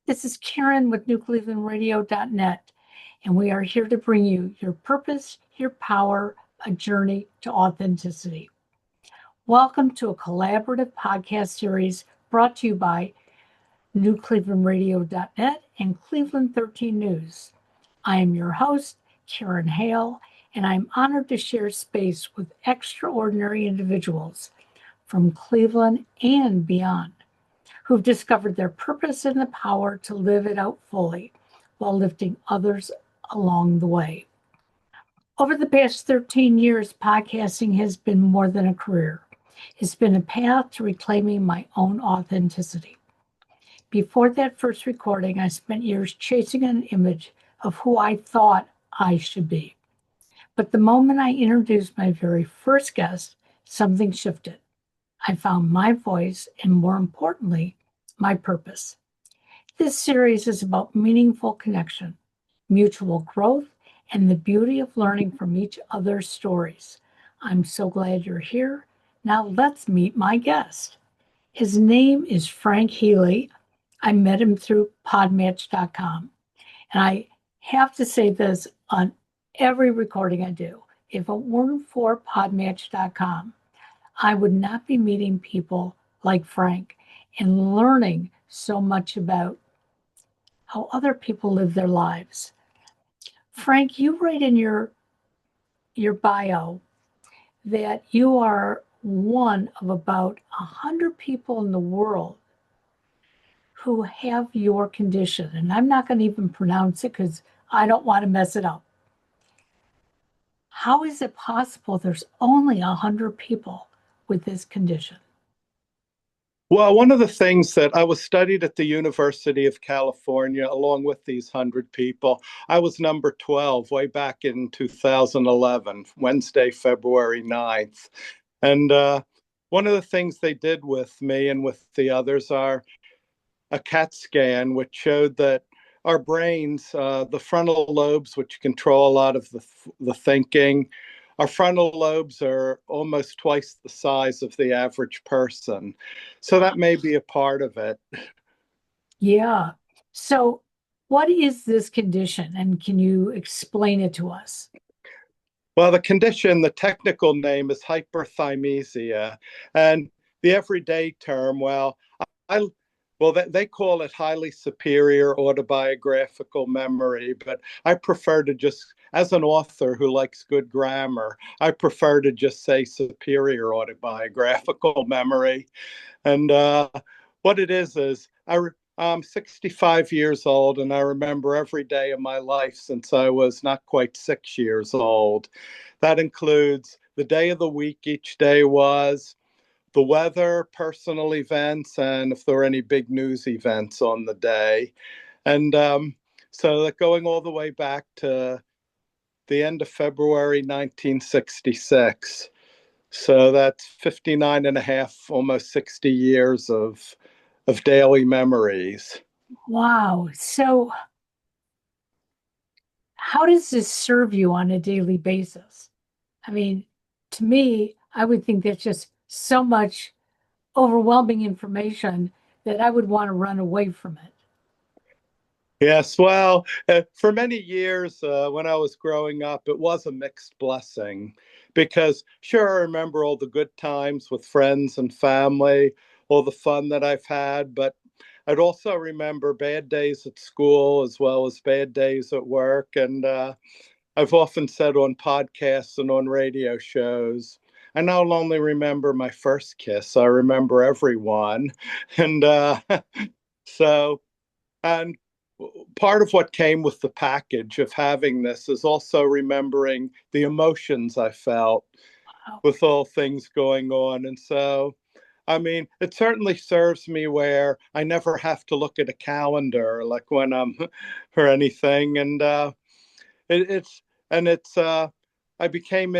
This is Karen with newclevelandradio.net, and we are here to bring you your purpose, your power, a journey to authenticity. Welcome to a collaborative podcast series brought to you by newclevelandradio.net and Cleveland 13 News. I am your host, Karen Hale, and I'm honored to share space with extraordinary individuals from Cleveland and beyond, who've discovered their purpose and the power to live it out fully while lifting others along the way. Over the past 13 years, podcasting has been more than a career. It's been a path to reclaiming my own authenticity. Before that first recording, I spent years chasing an image of who I thought I should be. But the moment I introduced my very first guest, something shifted. I found my voice and, more importantly, my purpose. This series is about meaningful connection, mutual growth, and the beauty of learning from each other's stories. I'm so glad you're here. Now let's meet my guest. His name is Frank Healy. I met him through podmatch.com. And I have to say this on every recording I do. If it weren't for podmatch.com, I would not be meeting people like Frank and learning so much about how other people live their lives. Frank, you write in your bio that you are one of about 100 people in the world who have your condition. And I'm not going to even pronounce it because I don't want to mess it up. How is it possible there's only 100 people with this condition? Well, one of the things that I was studied at the University of California along with these 100 people. I was number 12 way back in 2011, Wednesday, February 9th. And one of the things they did with me and with the others are a CAT scan, which showed that our brains, the frontal lobes, which control a lot of the thinking, our frontal lobes are almost twice the size of the average person. So that may be a part of it. Yeah. So what is this condition, and can you explain it to us? Well, the condition, the technical name is hyperthymesia. And the everyday term, I they call it highly superior autobiographical memory, but I prefer to just, as an author who likes good grammar, I prefer to just say superior autobiographical memory. And what it is I'm 65 years old, and I remember every day of my life since I was not quite 6 years old. That includes the day of the week each day was, the weather, personal events, and if there were any big news events on the day. And so that going all the way back to the end of February 1966. So that's 59 and a half, almost 60 years of daily memories. Wow. So how does this serve you on a daily basis? I mean, to me, I would think that's just so much overwhelming information that I would want to run away from it. Yes, well, for many years when I was growing up, it was a mixed blessing because, sure, I remember all the good times with friends and family, all the fun that I've had, but I'd also remember bad days at school as well as bad days at work. And I've often said on podcasts and on radio shows, I not only remember my first kiss, I remember everyone. And so, and part of what came with the package of having this is also remembering the emotions I felt with all things going on. And so, I mean, it certainly serves me where I never have to look at a calendar like when I'm or anything. And it's and it's I became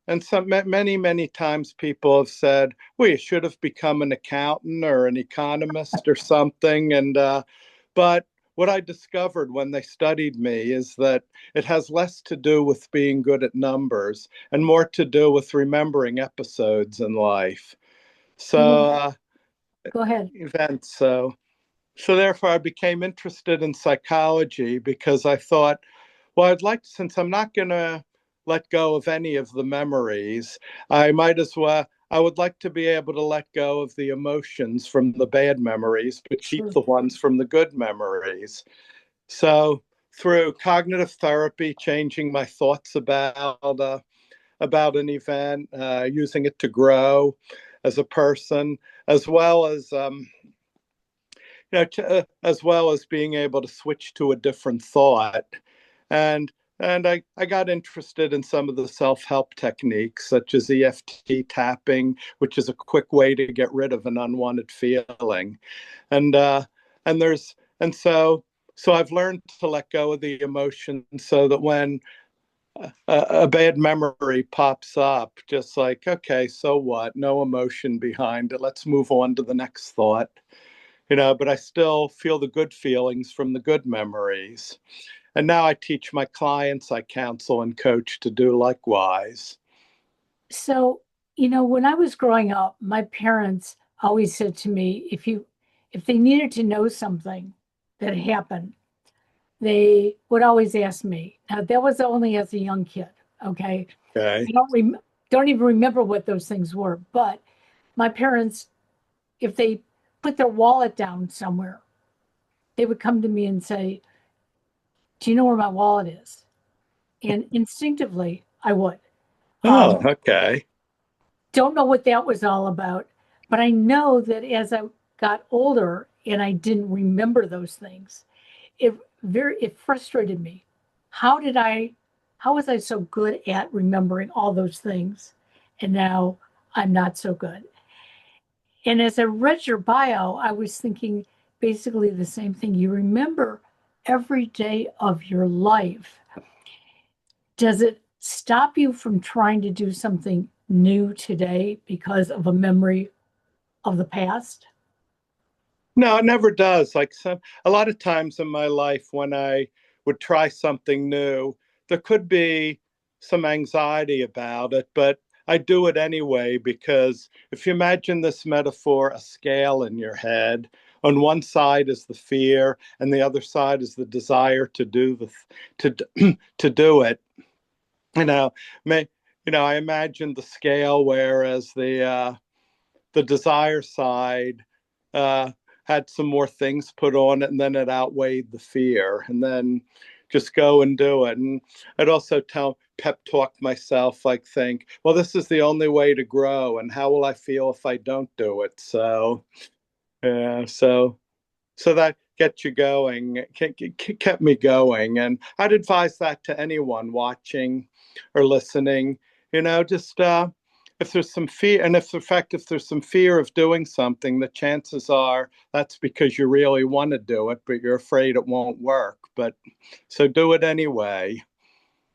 and some many times people have said, well, you should have become an accountant or an economist or something. And but what I discovered when they studied me is that it has less to do with being good at numbers and more to do with remembering episodes in life. So Go ahead. events. So So therefore, I became interested in psychology because I thought, well, I'd like, since I'm not going to let go of any of the memories, I might as well, I would like to be able to let go of the emotions from the bad memories, but keep Sure. the ones from the good memories. So through cognitive therapy, changing my thoughts about an event, using it to grow as a person, as well as as well as being able to switch to a different thought. And I got interested in some of the self-help techniques, such as EFT tapping, which is a quick way to get rid of an unwanted feeling. And and there's and so I've learned to let go of the emotion so that when a bad memory pops up, just like, okay, so what? No emotion behind it. Let's move on to the next thought. But I still feel the good feelings from the good memories. And now I teach my clients, I counsel and coach to do likewise. So, when I was growing up, my parents always said to me, if they needed to know something that happened, they would always ask me. Now, that was only as a young kid, okay? Okay. Don't even remember what those things were, but my parents, if they put their wallet down somewhere, they would come to me and say, "Do you know where my wallet is?" And instinctively, I would. Oh, Um, okay. don't know what that was all about, but I know that as I got older and I didn't remember those things, it frustrated me. How did I how was I so good at remembering all those things and now I'm not so good? And as I read your bio, I was thinking basically the same thing. You remember every day of your life. Does it stop you from trying to do something new today because of a memory of the past? No, it never does. A lot of times in my life when I would try something new, there could be some anxiety about it, but I do it anyway because if you imagine this metaphor, a scale in your head, on one side is the fear and the other side is the desire to do to do it. You know, may, I imagine the scale, whereas the desire side uh, had some more things put on it, and then it outweighed the fear, and then just go and do it. And I'd also pep talk myself, like think, well, this is the only way to grow, and how will I feel if I don't do it? So, yeah, so that gets you going, kept me going. And I'd advise that to anyone watching or listening, just if there's some fear, and if in fact, if there's some fear of doing something, the chances are that's because you really want to do it, but you're afraid it won't work. But so do it anyway.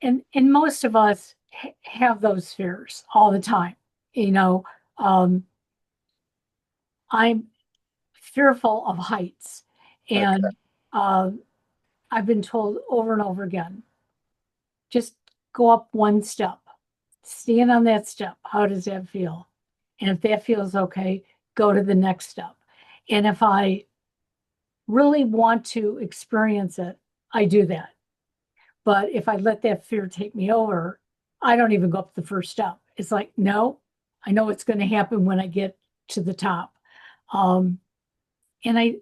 And most of us have those fears all the time. You know, um, I'm fearful of heights, Okay. and uh, I've been told over and over again, just go up one step, stand on that step. How does that feel? And if that feels okay, go to the next step. And if I really want to experience it, I do that. But if I let that fear take me over, I don't even go up the first step. It's like, no, I know what's going to happen when I get to the top. Um, and I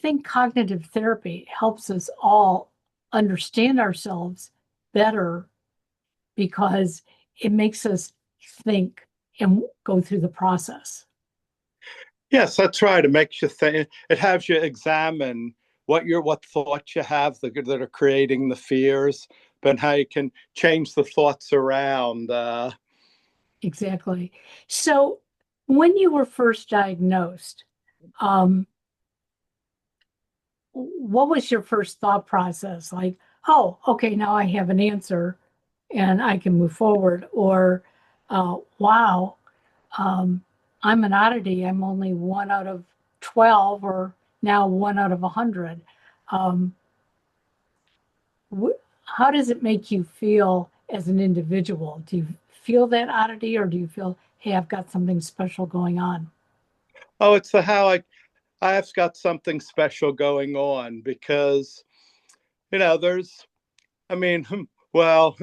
think cognitive therapy helps us all understand ourselves better because it makes us think and go through the process. Yes, that's right. It makes you think. It has you examine what thoughts you have that are creating the fears, but how you can change the thoughts around. Exactly. So, when you were first diagnosed, um, what was your first thought process? Like, oh, okay, now I have an answer and I can move forward. Or, wow, um, I'm an oddity. I'm only one out of 12 or now one out of 100. Um, how does it make you feel as an individual? Do you feel that oddity or do you feel, hey, I've got something special going on? Oh, it's the how I I've got something special going on because, there's, I mean, well,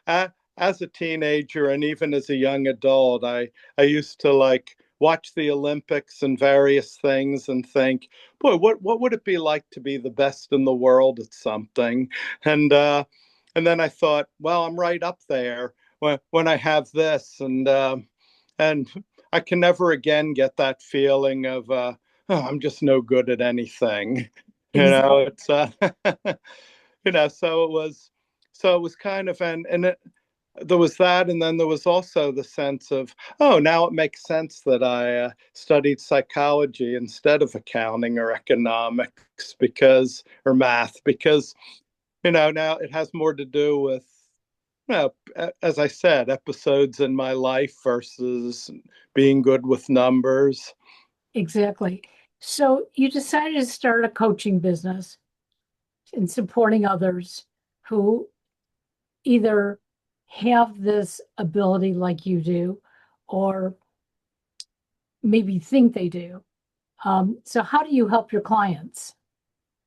as a teenager and even as a young adult, I used to like watch the Olympics and various things and think, boy, what would it be like to be the best in the world at something? And and then I thought, well, I'm right up there when I have this, and I can never again get that feeling of oh, I'm just no good at anything. Exactly. It's so it was kind of there was that, and then there was also the sense of, oh, now it makes sense that I studied psychology instead of accounting or economics or math, because now it has more to do with, as I said, episodes in my life versus being good with numbers. Exactly. So you decided to start a coaching business in supporting others who either have this ability like you do, or maybe think they do. So how do you help your clients?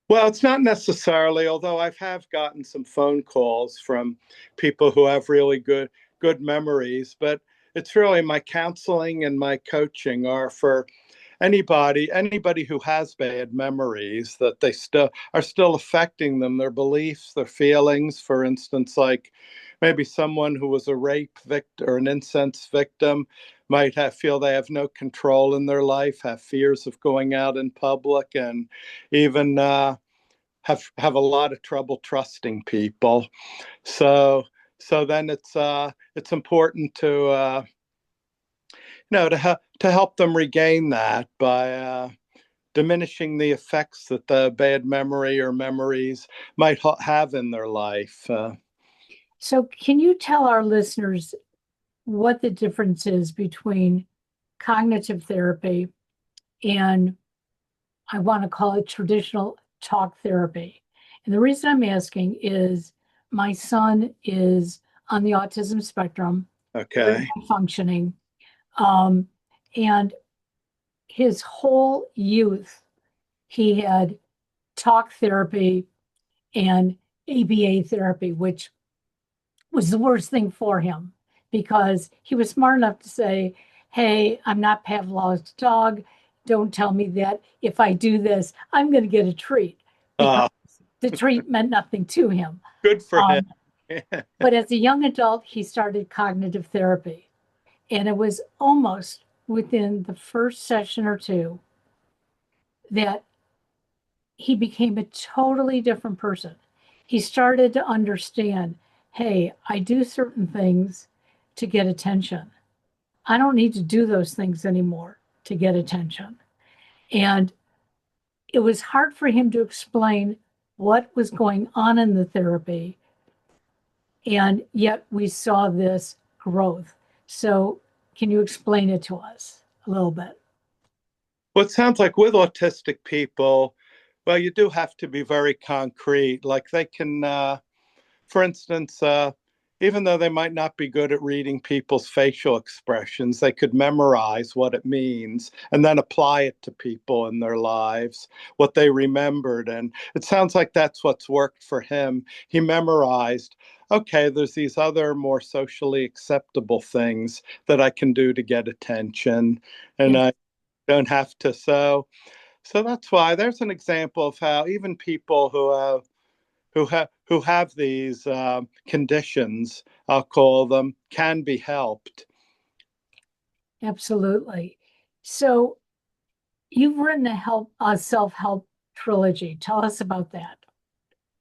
Well, it's not necessarily, although have gotten some phone calls from people who have really good memories, but it's really my counseling and my coaching are for anybody who has bad memories, that they still are still affecting them, their beliefs, their feelings. For instance, like maybe someone who was a rape victim or an incest victim might feel they have no control in their life, have fears of going out in public, and even have a lot of trouble trusting people. So then it's important to to help them regain that by diminishing the effects that the bad memory or memories might have in their life. So can you tell our listeners what the difference is between cognitive therapy and, I want to call it, traditional talk therapy? And the reason I'm asking is my son is on the autism spectrum, very Okay. high functioning, um, and his whole youth he had talk therapy and ABA therapy, which was the worst thing for him because he was smart enough to say, "Hey, I'm not Pavlov's dog. Don't tell me that if I do this, I'm going to get a treat," because Uh, the treat meant nothing to him. Good for him. Um, but as a young adult, he started cognitive therapy. And it was almost within the first session or two that he became a totally different person. He started to understand, hey, I do certain things to get attention. I don't need to do those things anymore to get attention. And it was hard for him to explain what was going on in the therapy. And yet we saw this growth. So, can you explain it to us a little bit? Well, it sounds like with autistic people, well, you do have to be very concrete. Like they can, for instance, even though they might not be good at reading people's facial expressions, they could memorize what it means and then apply it to people in their lives, what they remembered. And it sounds like that's what's worked for him. He memorized, okay, there's these other more socially acceptable things that I can do to get attention. And Yes, I don't have to. So that's why there's an example of how even people who have these conditions, I'll call them, can be helped. absolutely. So, you've written a self-help trilogy. Tell us about that.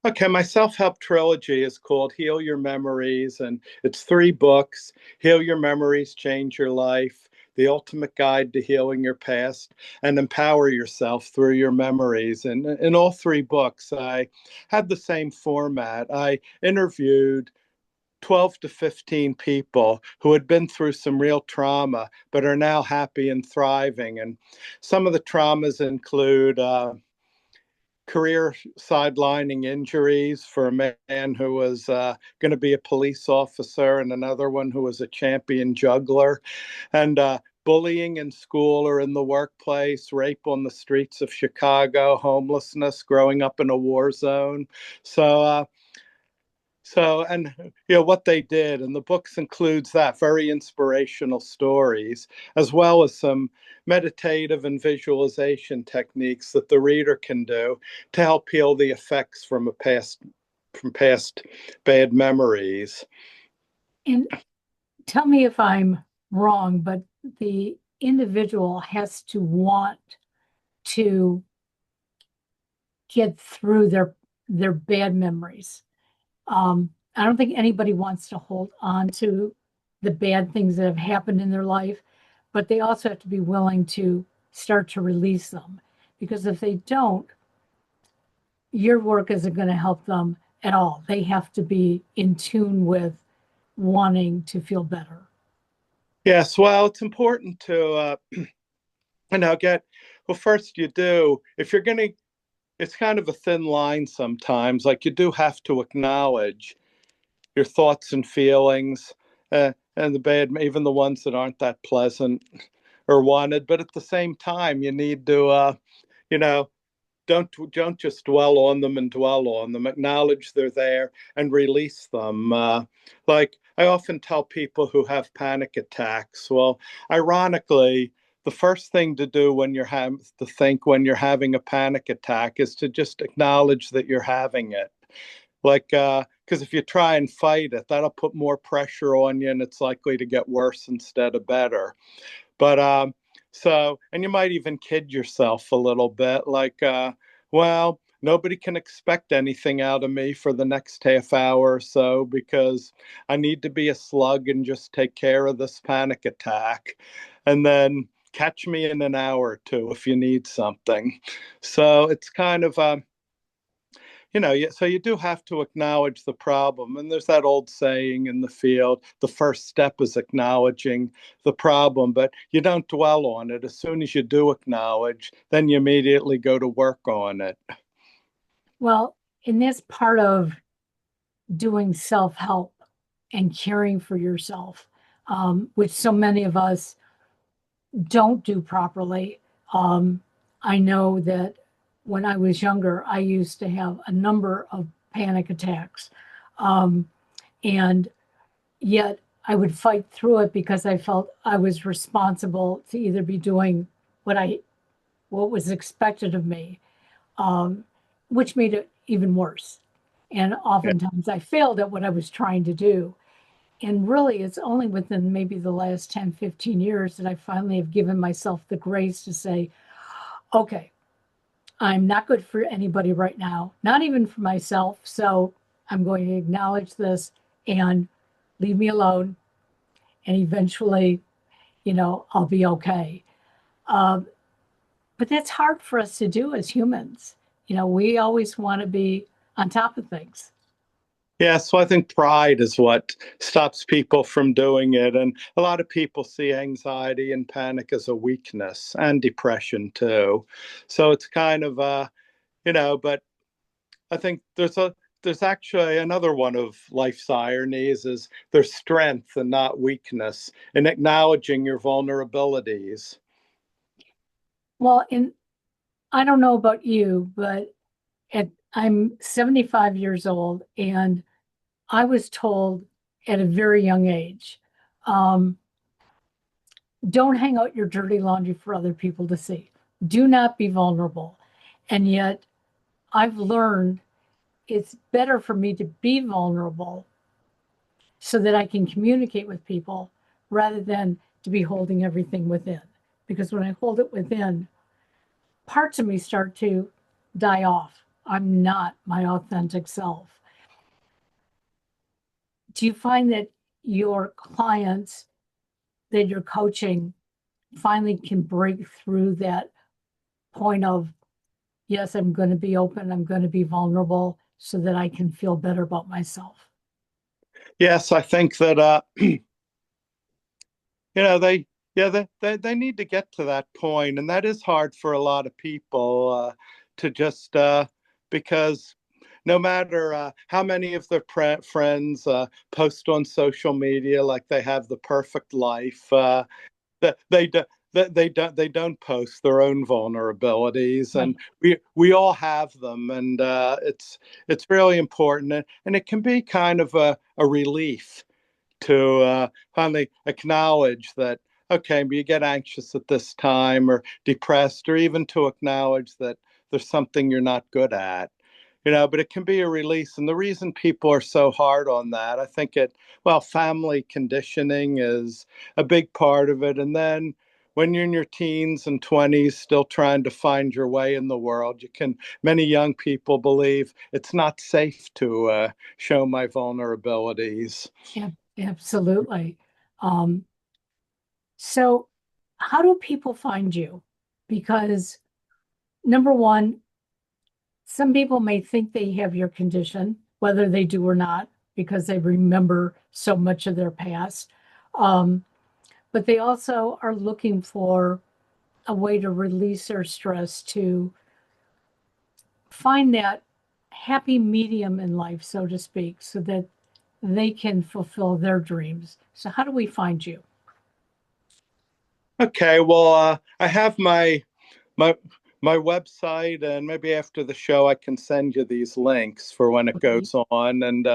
Okay, my self-help trilogy is called Heal Your Memories, and it's 3 books. Heal Your Memories, Change Your Life, The Ultimate Guide to Healing Your Past, and Empower Yourself Through Your Memories. And in all 3 books, I had the same format. I interviewed 12 to 15 people who had been through some real trauma but are now happy and thriving. And some of the traumas include career sidelining injuries for a man who was going to be a police officer, and another one who was a champion juggler, and bullying in school or in the workplace, rape on the streets of Chicago, homelessness, growing up in a war zone. So, and what they did, and the books includes that very inspirational stories, as well as some meditative and visualization techniques that the reader can do to help heal the effects from past bad memories. And tell me if I'm wrong, but the individual has to want to get through their bad memories. I don't think anybody wants to hold on to the bad things that have happened in their life, but they also have to be willing to start to release them. Because if they don't, your work isn't going to help them at all. They have to be in tune with wanting to feel better. Yes, well, it's important to first you do, if you're going to, it's kind of a thin line sometimes. Like, you do have to acknowledge your thoughts and feelings, and the bad, even the ones that aren't that pleasant or wanted. But at the same time, you need to, you know, don't just dwell on them and dwell on them. Acknowledge they're there and release them. Like, I often tell people who have panic attacks, well, ironically, the first thing to do when when you're having a panic attack is to just acknowledge that you're having it. Like, because if you try and fight it, that'll put more pressure on you, and it's likely to get worse instead of better. But and you might even kid yourself a little bit, like, well, nobody can expect anything out of me for the next half hour or so, because I need to be a slug and just take care of this panic attack. And then catch me in an hour or two if you need something. So it's kind of, so you do have to acknowledge the problem. And there's that old saying in the field, the first step is acknowledging the problem, but you don't dwell on it. As soon as you do acknowledge, then you immediately go to work on it. Well, and that's part of doing self-help and caring for yourself, which so many of us don't do properly. I know that when I was younger, I used to have a number of panic attacks. And yet I would fight through it because I felt I was responsible to either be doing what was expected of me, which made it even worse. And oftentimes I failed at what I was trying to do. And really, it's only within maybe the last 10, 15 years that I finally have given myself the grace to say, okay, I'm not good for anybody right now, not even for myself. So I'm going to acknowledge this and leave me alone. And eventually, I'll be okay. But that's hard for us to do as humans. We always want to be on top of things. Yeah, so I think pride is what stops people from doing it. And a lot of people see anxiety and panic as a weakness, and depression too. So it's kind of, but I think there's actually another one of life's ironies, is there's strength and not weakness in acknowledging your vulnerabilities. Well, and I don't know about you, but I'm 75 years old, and I was told at a very young age, um, don't hang out your dirty laundry for other people to see. Do not be vulnerable. And yet I've learned it's better for me to be vulnerable so that I can communicate with people rather than to be holding everything within. Because when I hold it within, parts of me start to die off. I'm not my authentic self. Do you find that your clients that you're coaching finally can break through that point of, yes, I'm going to be open, I'm going to be vulnerable so that I can feel better about myself? Yes, I think that they they need to get to that point, and that is hard for a lot of people, to just because no matter how many of their friends post on social media like they have the perfect life, that they don't post their own vulnerabilities, and Right. we all have them, and it's really important, and it can be kind of a relief to finally acknowledge that, okay, you get anxious at this time or depressed, or even to acknowledge that there's something you're not good at. But it can be a release. And the reason people are so hard on that, I think well, family conditioning is a big part of it. And then when you're in your teens and 20s, still trying to find your way in the world, many young people believe it's not safe to show my vulnerabilities. Yeah, absolutely. Um, so, how do people find you? Because number one, some people may think they have your condition, whether they do or not, because they remember so much of their past. Um, but they also are looking for a way to release their stress, to find that happy medium in life, so to speak, so that they can fulfill their dreams. So, how do we find you? Okay, well, I have my my website, and maybe after the show I can send you these links for when it Okay. goes on, and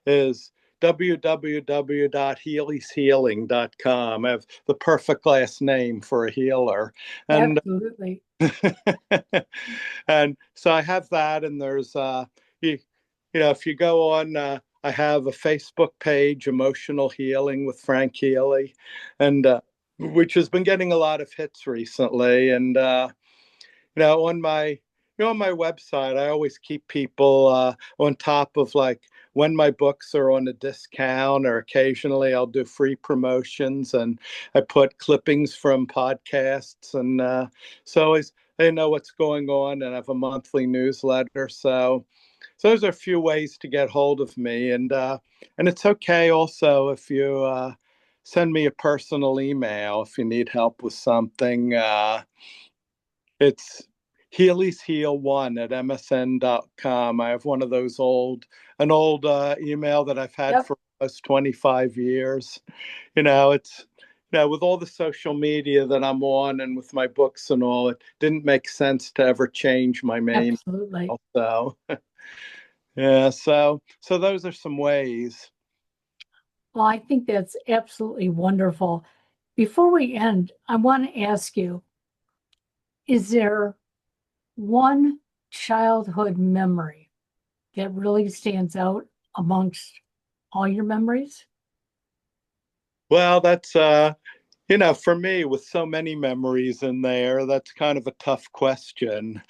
is www.healyshealing.com. I have the perfect last name for a healer, and Absolutely. and so I have that, and there's you, if you go on, I have a Facebook page, Emotional Healing with Frank Healy, and which has been getting a lot of hits recently, and on my website, I always keep people on top of, like, when my books are on a discount, or occasionally I'll do free promotions, and I put clippings from podcasts, and so always they know what's going on, and I have a monthly newsletter. So those are a few ways to get hold of me, and it's okay also if you send me a personal email if you need help with something. It's Healy's Heal One at msn.com. I have one of those an old email that I've had Yep. for almost 25 years. It's, with all the social media that I'm on, and with my books and all, it didn't make sense to ever change my main Absolutely. email. So, yeah, so those are some ways. Well, I think that's absolutely wonderful. Before we end, I want to ask you, is there one childhood memory that really stands out amongst all your memories? Well, that's for me, with so many memories in there, that's kind of a tough question.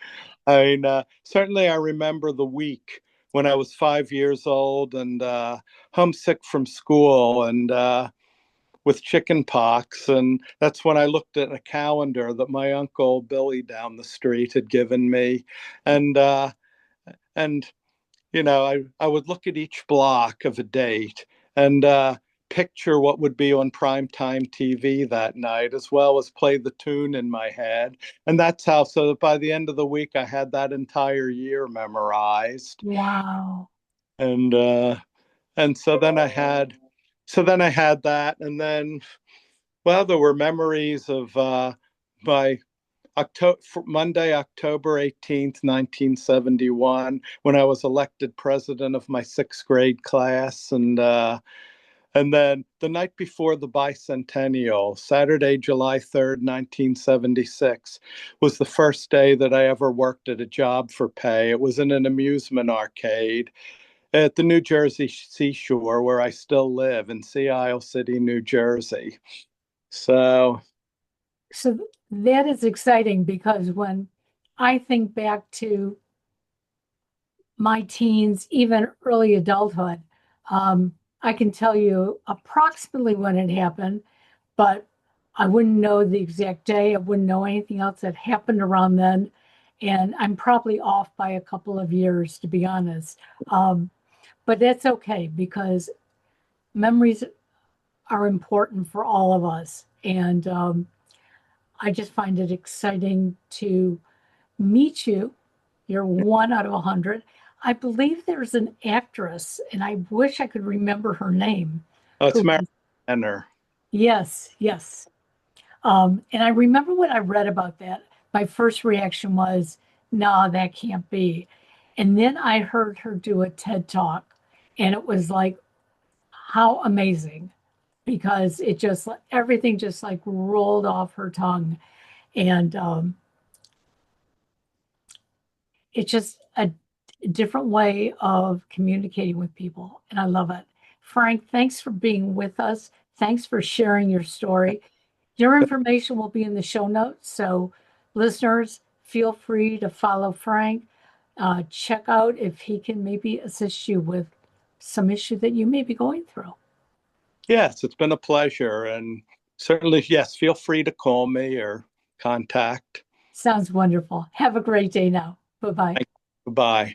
I mean, certainly I remember the week when I was 5 years old, and homesick from school, and with chicken pox. And that's when I looked at a calendar that my uncle Billy down the street had given me. And I would look at each block of a date, and picture what would be on primetime TV that night, as well as play the tune in my head. And that's how, so that by the end of the week, I had that entire year memorized. Wow. And and so then I had that, and then, well, there were memories of my Monday, October 18th, 1971, when I was elected president of my sixth grade class. And then the night before the bicentennial, Saturday, July 3rd, 1976, was the first day that I ever worked at a job for pay. It was in an amusement arcade at the New Jersey seashore, where I still live in Sea Isle City, New Jersey. So, So that is exciting because when I think back to my teens, even early adulthood, I can tell you approximately when it happened, but I wouldn't know the exact day. I wouldn't know anything else that happened around then. And I'm probably off by a couple of years, to be honest. Um, but that's okay because memories are important for all of us. And I just find it exciting to meet you. You're one out of 100. I believe there's an actress, and I wish I could remember her name, it's who Mary was, Renner. yes, yes. And I remember when I read about that, my first reaction was, no, that can't be. And then I heard her do a TED talk, and it was like, how amazing, because it just, everything just like rolled off her tongue. And it's just a different way of communicating with people. And I love it. Frank, thanks for being with us. Thanks for sharing your story. Your information will be in the show notes. So, listeners, feel free to follow Frank. Check out if he can maybe assist you with some issue that you may be going through. Yes, it's been a pleasure. And certainly, yes, feel free to call me or contact. Sounds wonderful. Have a great day now. Bye bye. Thank you. Bye.